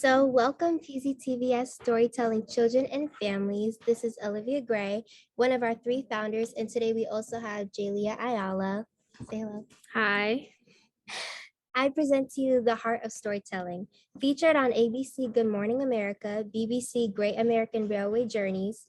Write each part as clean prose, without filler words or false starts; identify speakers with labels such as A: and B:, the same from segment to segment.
A: So, welcome PCTVS Storytelling Children and Families. This is Olivia Gray, one of our three founders, and today we also have Jalia Ayala. Say hello.
B: Hi.
A: I present to you The Heart of Storytelling, featured on ABC Good Morning America, BBC Great American Railway Journeys,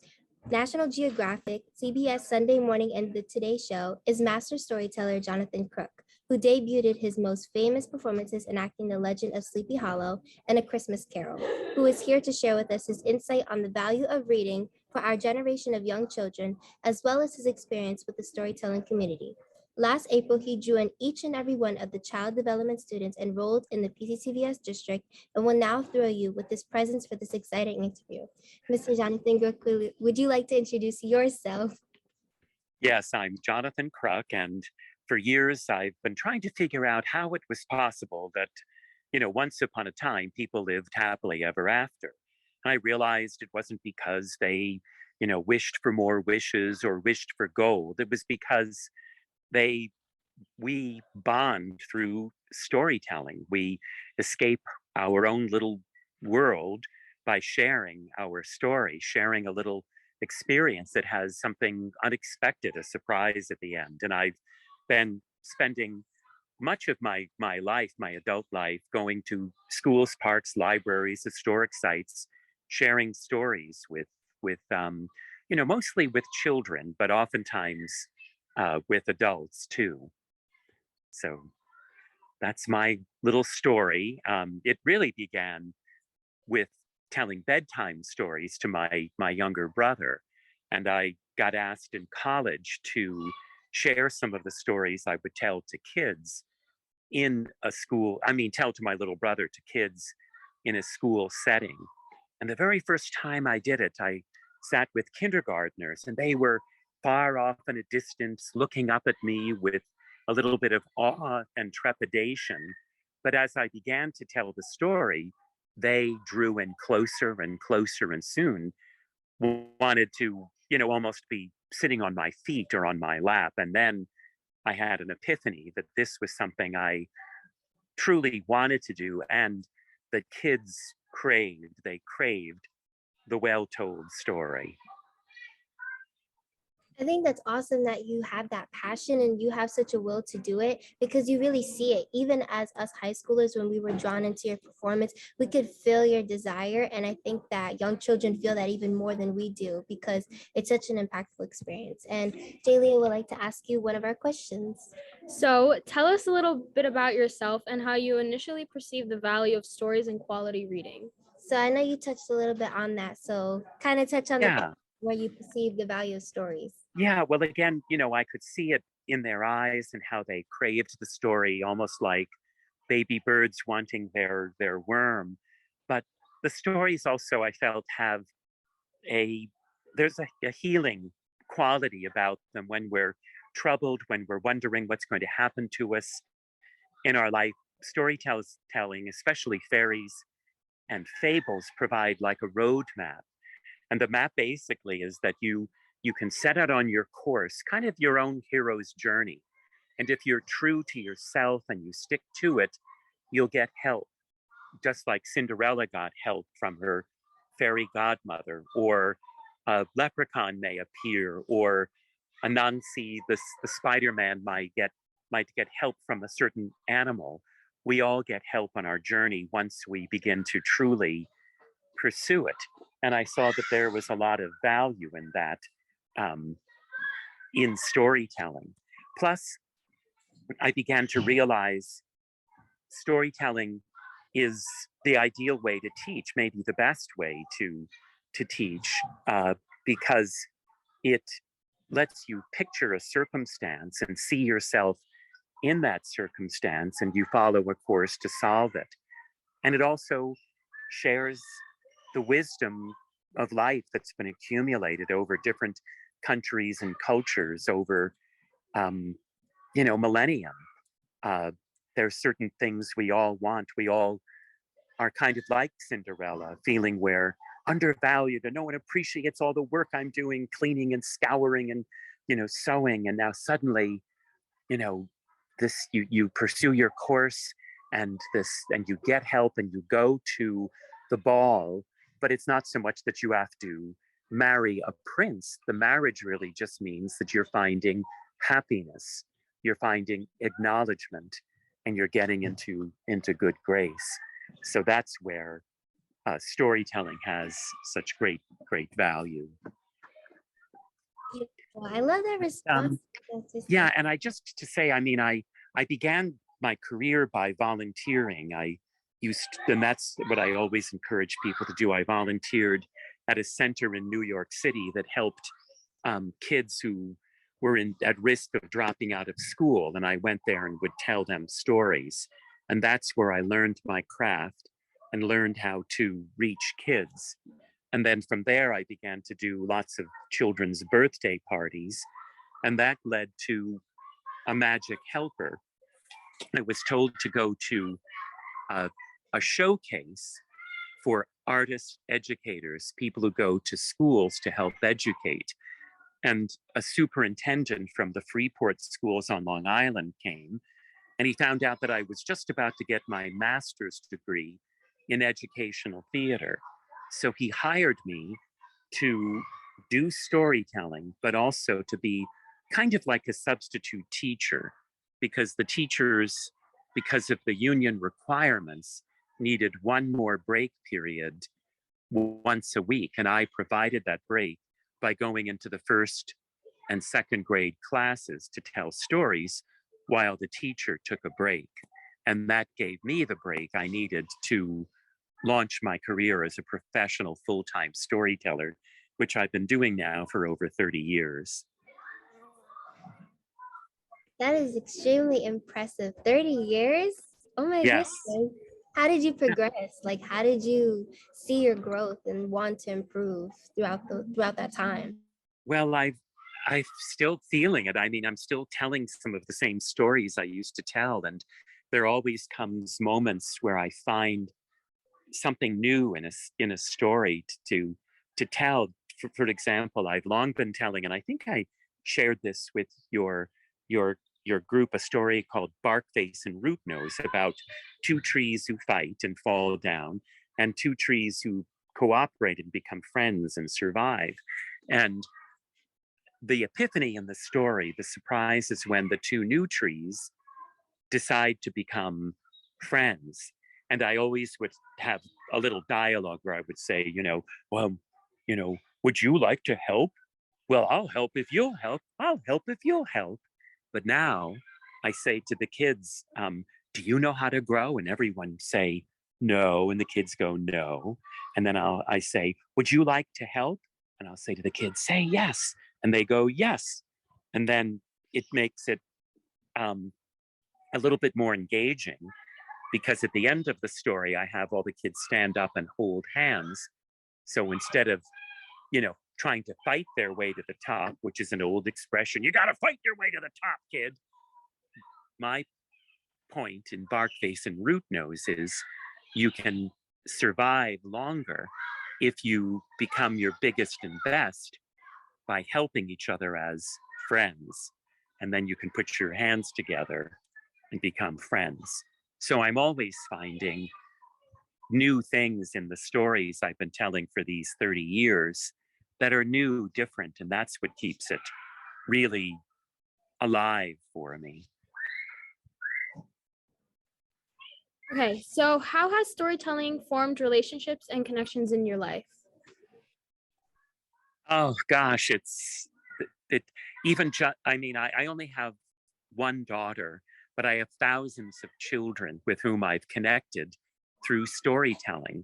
A: National Geographic, CBS Sunday Morning, and The Today Show, is master storyteller Jonathan Kruk, who debuted his most famous performances enacting The Legend of Sleepy Hollow and A Christmas Carol, who is here to share with us his insight on the value of reading for our generation of young children, as well as his experience with the storytelling community. Last April, he drew in each and every one of the child development students enrolled in the PCTVS district and will now thrill you with his presence for this exciting interview. Mr. Jonathan Kruk, would you like to introduce yourself?
C: Yes, I'm Jonathan Kruk, and for years I've been trying to figure out how it was possible that, once upon a time people lived happily ever after. And I realized it wasn't because they, wished for more wishes or wished for gold. It was because we bond through storytelling. We escape our own little world by sharing our story, sharing a little experience that has something unexpected, a surprise at the end. And I've been spending much of my life, my adult life, going to schools, parks, libraries, historic sites, sharing stories with mostly with children, but oftentimes with adults too. So that's my little story. It really began with telling bedtime stories to my younger brother, and I got asked in college to share some of the stories I would tell to kids in a school. Tell to my little brother to kids in a school setting. And the very first time I did it, I sat with kindergartners, and they were far off in a distance, looking up at me with a little bit of awe and trepidation. But as I began to tell the story, they drew in closer and closer, and soon wanted to, almost be sitting on my feet or on my lap. And then I had an epiphany that this was something I truly wanted to do, and that kids craved. They craved the well-told story.
A: I think that's awesome that you have that passion and you have such a will to do it, because you really see it. Even as us high schoolers, when we were drawn into your performance, we could feel your desire. And I think that young children feel that even more than we do, because it's such an impactful experience. And Jalia would like to ask you one of our questions.
B: So tell us a little bit about yourself and how you initially perceived the value of stories and quality reading.
A: So I know you touched a little bit on that. So kind of touch on
C: Yeah.
A: where you perceive the value of stories.
C: Yeah, well, again, I could see it in their eyes and how they craved the story, almost like baby birds wanting their worm. But the stories also, I felt, have there's a healing quality about them when we're troubled, when we're wondering what's going to happen to us in our life. Storytelling, especially fairies and fables, provide like a roadmap. And the map basically is that you can set out on your course, kind of your own hero's journey. And if you're true to yourself and you stick to it, you'll get help. Just like Cinderella got help from her fairy godmother, or a leprechaun may appear, or Anansi, the Spider-Man, might get help from a certain animal. We all get help on our journey once we begin to truly pursue it. And I saw that there was a lot of value in that, in storytelling. Plus, I began to realize storytelling is the ideal way to teach, maybe the best way to teach, because it lets you picture a circumstance and see yourself in that circumstance, and you follow a course to solve it. And it also shares the wisdom of life that's been accumulated over different countries and cultures over, millennium. There's certain things we all want. We all are kind of like Cinderella, feeling we're undervalued and no one appreciates all the work I'm doing, cleaning and scouring and, sewing. And now suddenly, you pursue your course and you get help and you go to the ball, but it's not so much that you have to marry a prince. The marriage really just means that you're finding happiness, you're finding acknowledgement, and you're getting into good grace. So that's where storytelling has such great value.
A: Well, I love that response.
C: Yeah, and I just to say, I mean, I began my career by volunteering. And that's what I always encourage people to do. I volunteered at a center in New York City that helped kids who were at risk of dropping out of school. And I went there and would tell them stories. And that's where I learned my craft and learned how to reach kids. And then from there, I began to do lots of children's birthday parties. And that led to a magic helper. I was told to go to a showcase for artist educators, people who go to schools to help educate. And a superintendent from the Freeport schools on Long Island came, and he found out that I was just about to get my master's degree in educational theater. So he hired me to do storytelling, but also to be kind of like a substitute teacher, because the teachers, because of the union requirements, needed one more break period once a week. And I provided that break by going into the first and second grade classes to tell stories while the teacher took a break. And that gave me the break I needed to launch my career as a professional full-time storyteller, which I've been doing now for over 30 years.
A: That is extremely impressive. 30 years? Oh my
C: Yes.
A: goodness. How did you progress? Like, how did you see your growth and want to improve throughout that time?
C: Well, I'm still feeling it. I mean, I'm still telling some of the same stories I used to tell, and there always comes moments where I find something new in a story to tell. For example, I've long been telling, and I think I shared this with your group, a story called Barkface and Rootnose, about two trees who fight and fall down, and two trees who cooperate and become friends and survive. And the epiphany in the story, the surprise, is when the two new trees decide to become friends. And I always would have a little dialogue where I would say, well, would you like to help? Well, I'll help if you'll help. I'll help if you'll help. But now I say to the kids, do you know how to grow? And everyone say, no. And the kids go, no. And then I say, would you like to help? And I'll say to the kids, say yes. And they go, yes. And then it makes it a little bit more engaging, because at the end of the story, I have all the kids stand up and hold hands. So instead of, trying to fight their way to the top, which is an old expression, you got to fight your way to the top, kid. My point in Barkface and Rootnose is you can survive longer if you become your biggest and best by helping each other as friends. And then you can put your hands together and become friends. So I'm always finding new things in the stories I've been telling for these 30 years that are new, different, and that's what keeps it really alive for me.
B: Okay, so how has storytelling formed relationships and connections in your life?
C: Oh gosh, it even just, I mean, I only have one daughter, but I have thousands of children with whom I've connected through storytelling.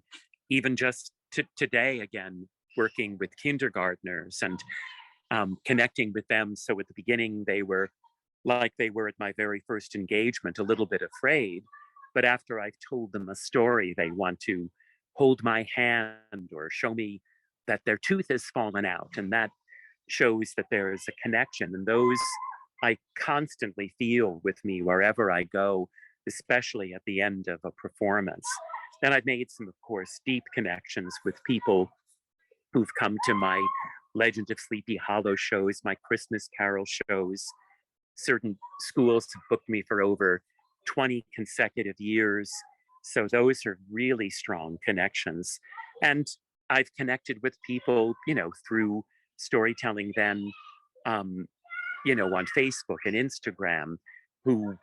C: Even just today, again, working with kindergartners and connecting with them. So at the beginning, they were like they were at my very first engagement, a little bit afraid. But after I've told them a story, they want to hold my hand or show me that their tooth has fallen out. And that shows that there is a connection. And those I constantly feel with me wherever I go, especially at the end of a performance. Then I've made some, of course, deep connections with people who've come to my Legend of Sleepy Hollow shows, my Christmas Carol shows. Certain schools have booked me for over 20 consecutive years. So those are really strong connections. And I've connected with people, through storytelling then, um, on Facebook and Instagram, who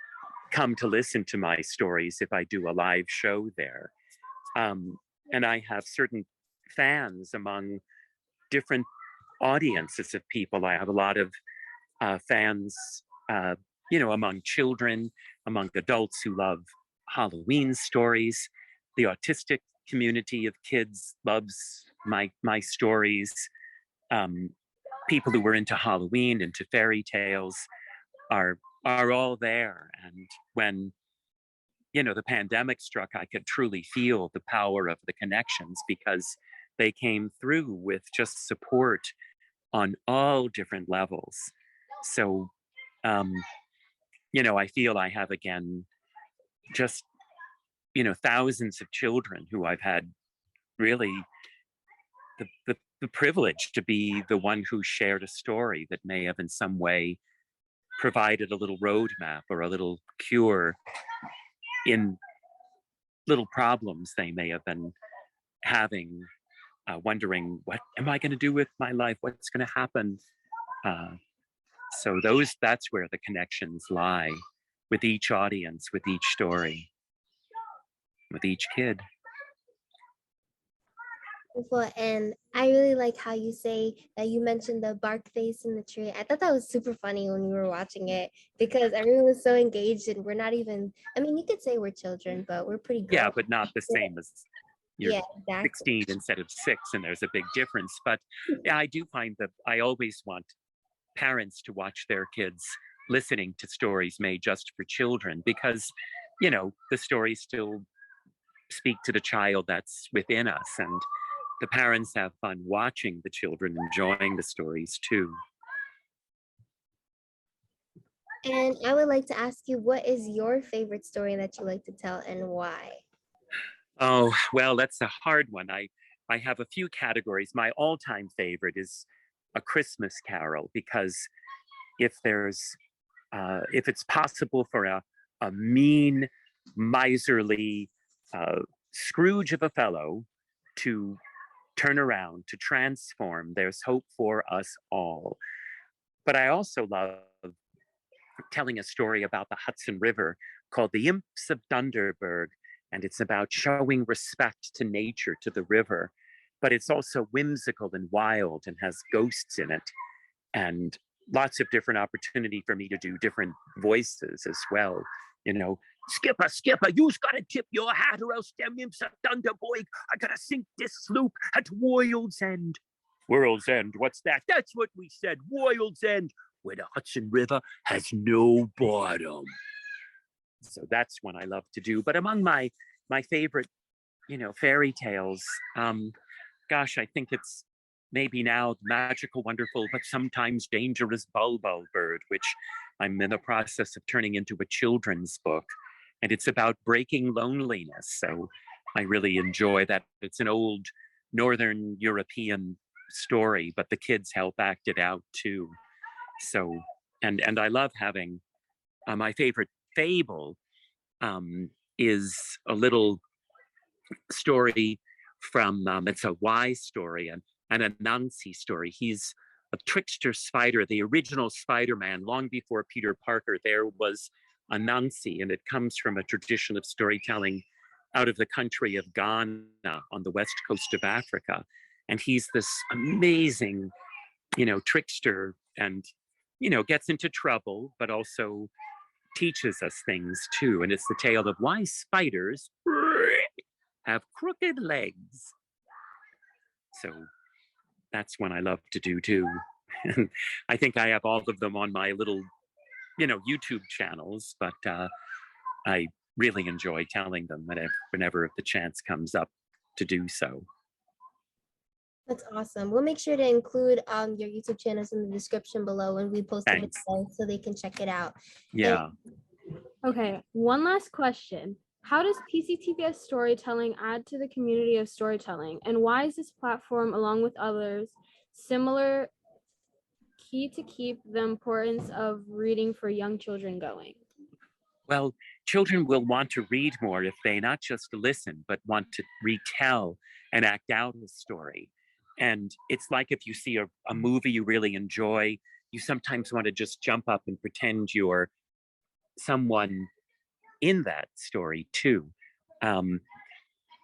C: come to listen to my stories if I do a live show there. And I have certain fans among different audiences of people. I have a lot of fans, uh, among children, among adults who love Halloween stories. The autistic community of kids loves my stories. Um, People who were into Halloween, into fairy tales, are all there. And when the pandemic struck, I could truly feel the power of the connections, because they came through with just support on all different levels. So, um, I feel I have again just, thousands of children who I've had really the privilege to be the one who shared a story that may have in some way provided a little roadmap or a little cure in little problems they may have been having, wondering, what am I going to do with my life? What's going to happen? Uh, so that's where the connections lie, with each audience, with each story, with each kid.
A: Wonderful. And I really like how you say that you mentioned the bark face in the tree. I thought that was super funny when we were watching it, because everyone was so engaged, and we're not even, I mean, you could say we're children, but we're pretty grown.
C: Yeah, but not the same as you're
A: Yeah, exactly.
C: 16 instead of 6, and there's a big difference. But yeah, I do find that I always want parents to watch their kids listening to stories made just for children, because the stories still speak to the child that's within us, and the parents have fun watching the children enjoying the stories too.
A: And I would like to ask you, what is your favorite story that you like to tell, and why?
C: Oh, well, that's a hard one. I have a few categories. My all-time favorite is A Christmas Carol, because if there's if it's possible for a mean, miserly Scrooge of a fellow to turn around, to transform, there's hope for us all. But I also love telling a story about the Hudson River called The Imps of Dunderberg. And it's about showing respect to nature, to the river. But it's also whimsical and wild and has ghosts in it. And lots of different opportunity for me to do different voices as well. Skipper, Skipper, you's gotta tip your hat, or else them imps of Dunderberg are gonna sink this sloop at World's End. World's End, what's that? That's what we said, World's End, where the Hudson River has no bottom. So that's one I love to do. But among my favorite, fairy tales, gosh, I think it's maybe now Magical, Wonderful, but sometimes Dangerous Bulbul Bird, which I'm in the process of turning into a children's book. And it's about breaking loneliness. So I really enjoy that. It's an old Northern European story, but the kids help act it out too. So, and I love having my favorite fable is a little story from, it's a wise story, and a Nancy story. He's a trickster spider, the original Spider-Man. Long before Peter Parker, there was a Nancy, and it comes from a tradition of storytelling out of the country of Ghana on the west coast of Africa. And he's this amazing, trickster, and, gets into trouble, but also teaches us things too. And it's the tale of why spiders have crooked legs. So that's one I love to do too. And I think I have all of them on my little, YouTube channels, but I really enjoy telling them whenever the chance comes up to do so.
A: That's awesome. We'll make sure to include your YouTube channels in the description below when we post it, so they can check it out.
C: Yeah.
B: Okay, one last question. How does PCTVS storytelling add to the community of storytelling? And why is this platform, along with others, similar key to keep the importance of reading for young children going?
C: Well, children will want to read more if they not just listen, but want to retell and act out a story. And it's like if you see a movie you really enjoy, you sometimes want to just jump up and pretend you're someone in that story too. Um,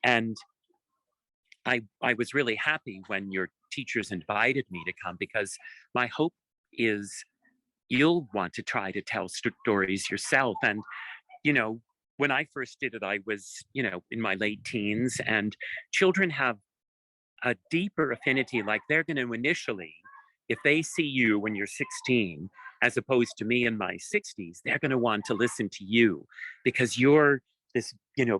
C: and I was really happy when your teachers invited me to come because my hope is you'll want to try to tell stories yourself. And you know, when I first did it, I was, in my late teens, and children have a deeper affinity. Like they're going to initially, if they see you when you're 16, as opposed to me in my 60s, they're going to want to listen to you because you're this,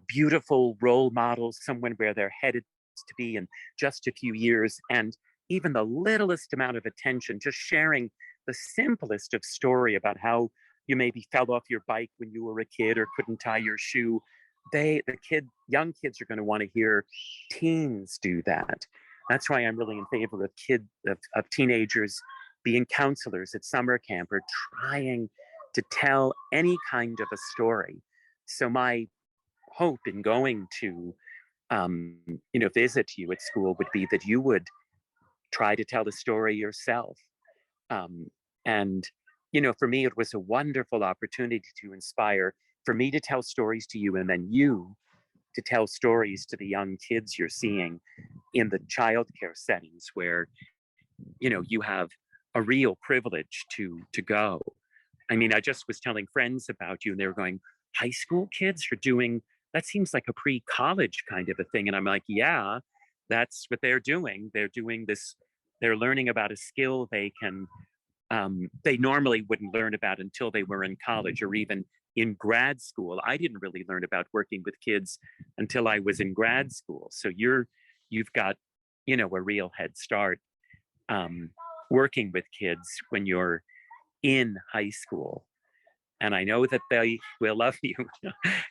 C: beautiful role model, someone where they're headed to be in just a few years. And even the littlest amount of attention, just sharing the simplest of story about how you maybe fell off your bike when you were a kid or couldn't tie your shoe. Young kids are going to want to hear teens do that. That's why I'm really in favor of teenagers being counselors at summer camp or trying to tell any kind of a story. So my hope in going to, visit you at school would be that you would try to tell the story yourself. Um, and, for me, it was a wonderful opportunity to inspire for me to tell stories to you and then you to tell stories to the young kids you're seeing in the childcare settings where, you have a real privilege to go. I mean, I just was telling friends about you and they were going, high school kids are doing, that seems like a pre-college kind of a thing. And I'm like, yeah, that's what they're doing. They're doing this, they're learning about a skill they normally wouldn't learn about until they were in college or even in grad school. I didn't really learn about working with kids until I was in grad school. So you've got, a real head start um, working with kids when you're in high school. And I know that they will love you.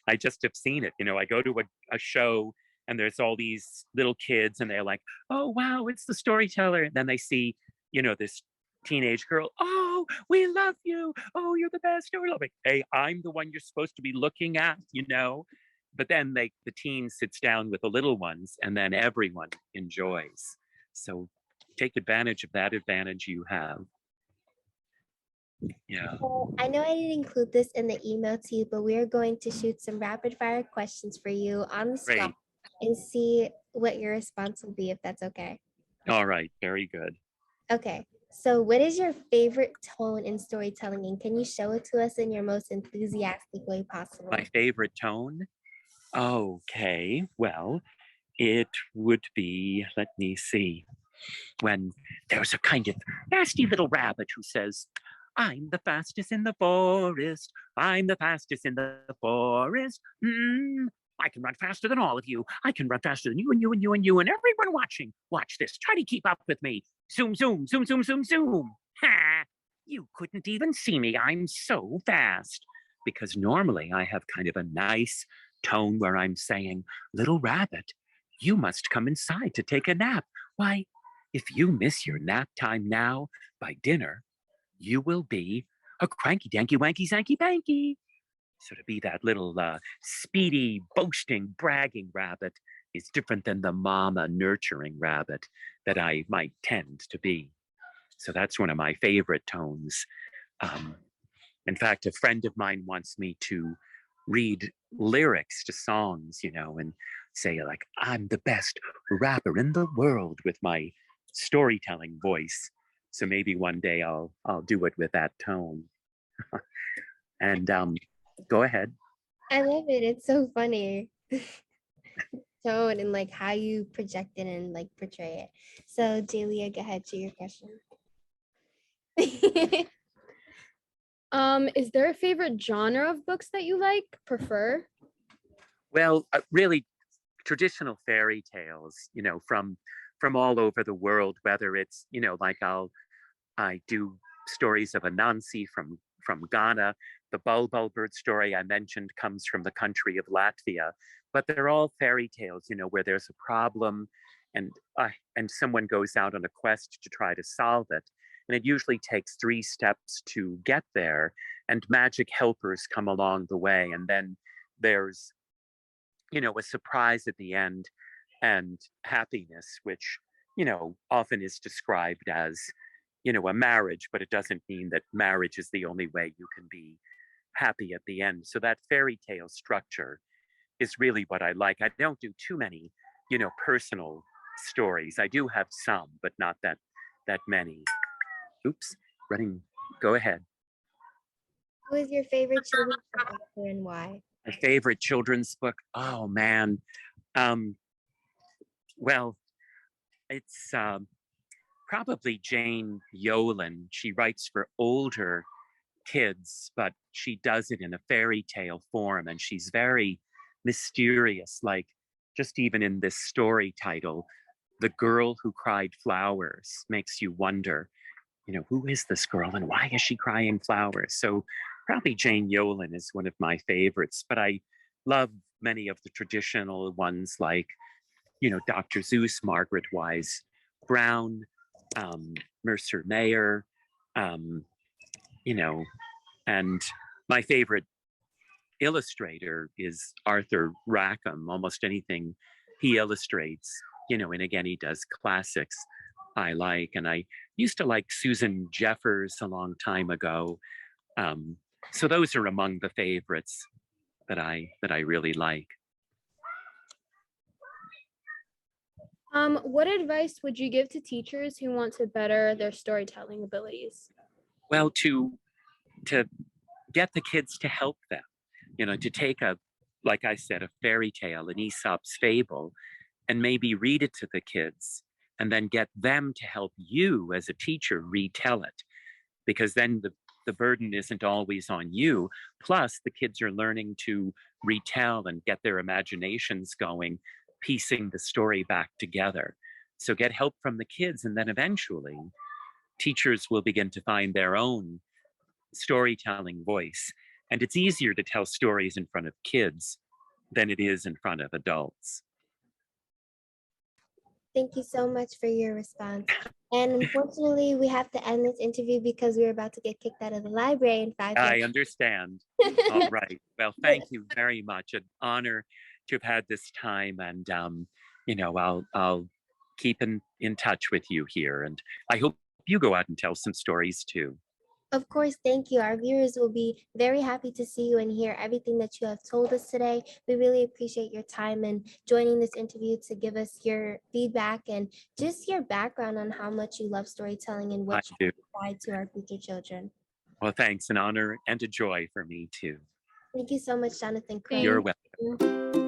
C: I just have seen it. I go to a show and there's all these little kids and they're like, oh, wow, it's the storyteller. And then they see, this teenage girl, oh, we love you. Oh, you're the best. Oh, we love it. Hey, I'm the one you're supposed to be looking at. But then the teen sits down with the little ones and then everyone enjoys. So take advantage of that advantage you have. Yeah.
A: So I know I didn't include this in the email to you, but we are going to shoot some rapid fire questions for you on the spot
C: Great.
A: and see what your response will be, if that's okay.
C: All right. Very good.
A: Okay. So what is your favorite tone in storytelling, and can you show it to us in your most enthusiastic way possible?
C: My favorite tone? Okay. Well, it would be, let me see, when there's a kind of nasty little rabbit who says, I'm the fastest in the forest. I'm the fastest in the forest. I can run faster than all of you. I can run faster than you and you and you and you and everyone watching. Watch this. Try to keep up with me. Zoom, zoom, zoom, zoom, zoom, zoom. Ha! You couldn't even see me. I'm so fast. Because normally I have kind of a nice tone where I'm saying, little rabbit, you must come inside to take a nap. Why, if you miss your nap time now, by dinner, you will be a cranky danky wanky zanky banky. So to be that little speedy, boasting, bragging rabbit is different than the mama nurturing rabbit that I might tend to be. So that's one of my favorite tones. Um, in fact, a friend of mine wants me to read lyrics to songs, and say like, I'm the best rapper in the world with my storytelling voice. So maybe one day I'll do it with that tone. And go ahead.
A: I love it. It's so funny. Tone and like how you project it and like portray it. So Julia, go ahead to your question.
B: Is there a favorite genre of books that you prefer?
C: Well, really traditional fairy tales, from all over the world, whether it's, like I do stories of Anansi from Ghana. The Bulbul bird story I mentioned comes from the country of Latvia, but they're all fairy tales, where there's a problem and someone goes out on a quest to try to solve it. And it usually takes 3 steps to get there. and magic helpers come along the way. And then there's, a surprise at the end and happiness, which, often is described as, a marriage, but it doesn't mean that marriage is the only way you can be happy at the end. So that fairy tale structure is really what I like. I don't do too many, personal stories. I do have some, but not that many. Oops, running. Go ahead.
A: Who is your favorite children's book author and why?
C: My favorite children's book. Oh man. Well, it's probably Jane Yolen. She writes for older kids, but she does it in a fairy tale form, and she's very mysterious. Like, just even in this story title, The Girl Who Cried Flowers, makes you wonder, who is this girl and why is she crying flowers? So probably Jane Yolen is one of my favorites, but I love many of the traditional ones like, Dr. Seuss, Margaret Wise Brown, Mercer Mayer, and my favorite illustrator is Arthur Rackham. Almost anything he illustrates, and again, he does classics I like. And I used to like Susan Jeffers a long time ago. So those are among the favorites that I really like.
B: What advice would you give to teachers who want to better their storytelling abilities?
C: Well, to get the kids to help them, to take like I said, a fairy tale, an Aesop's fable, and maybe read it to the kids and then get them to help you as a teacher retell it. Because then the burden isn't always on you. Plus, the kids are learning to retell and get their imaginations going, piecing the story back together. So get help from the kids, and then eventually teachers will begin to find their own storytelling voice. And it's easier to tell stories in front of kids than it is in front of adults.
A: Thank you so much for your response. And unfortunately, we have to end this interview because we're about to get kicked out of the library in 5
C: I
A: minutes.
C: understand. All right. Well, thank you very much. An honor to have had this time, and I'll keep in touch with you here, and I hope you go out and tell some stories too.
A: Of course, thank you. Our viewers will be very happy to see you and hear everything that you have told us today. We really appreciate your time and joining this interview to give us your feedback and just your background on how much you love storytelling and what you provide to our future children.
C: Well, thanks. An honor and a joy for me too.
A: Thank you so much, Jonathan Kruk.
C: You're welcome.